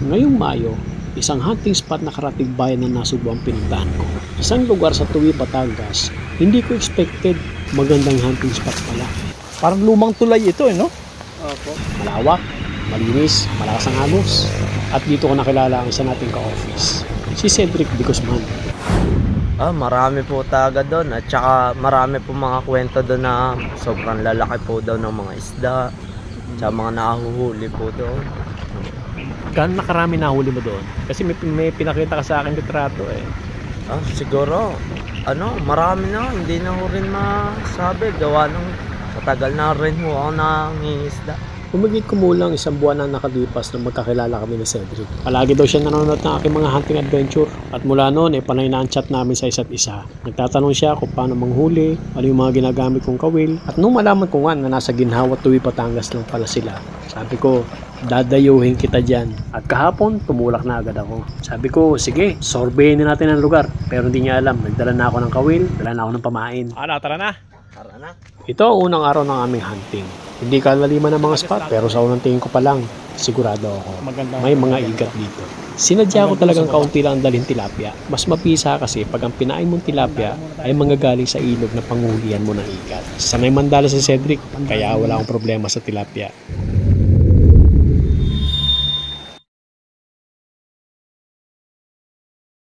Ngayong Mayo, isang hunting spot na karatig bayan na Nasugbu ang pinuntahan ko. Isang lugar sa Tuwi, Batangas, hindi ko expected magandang hunting spot pala. Parang lumang tulay ito no? Opo. Malawak, malinis, malakas ang agos. At dito ko nakilala ang isa nating ka-office, si Cedric de Guzman. Marami po talaga doon at saka marami po mga kwento doon na sobrang lalaki po daw ng mga isda at mga nahuhuli po doon. Gano'n nakarami nahuli mo doon? Kasi may pinakita ka sa akin litrato eh. Siguro, marami na, hindi na ho rin masabi. Gawa ng matagal na rin ho ako nangingisda. Humigit kumulang isang buwan na nakalipas nang magkakilala kami ni Cedric. Palagi daw siya nanonood ng aking mga hunting adventure. At mula noon, panay na ang chat namin sa isa't isa. Nagtatanong siya kung paano manghuli, ano yung mga ginagamit kong kawil. At nung malaman ko nga na nasa Ginhawa, Tuwi, Batangas lang pala sila, sabi ko, dadayuhin kita dyan. At kahapon, tumulak na agad ako. Sabi ko, sige, sorbehin na natin ang lugar. Pero hindi niya alam, nagdala na ako ng kawil, dala na ako ng pamain. Tara na. Tara na. Ito ang unang araw ng aming hunting. Hindi kalaliman ng mga spot, pero sa unang tingin ko pa lang, sigurado ako, may mga igat dito. Sinadya ko talagang kaunti lang ang dalhin tilapia. Mas mapisa kasi pag ang pinain mong tilapia ay manggagaling sa ilog na pangulian mo ng igat. Sanay mandala si Cedric, kaya wala akong problema sa tilapia.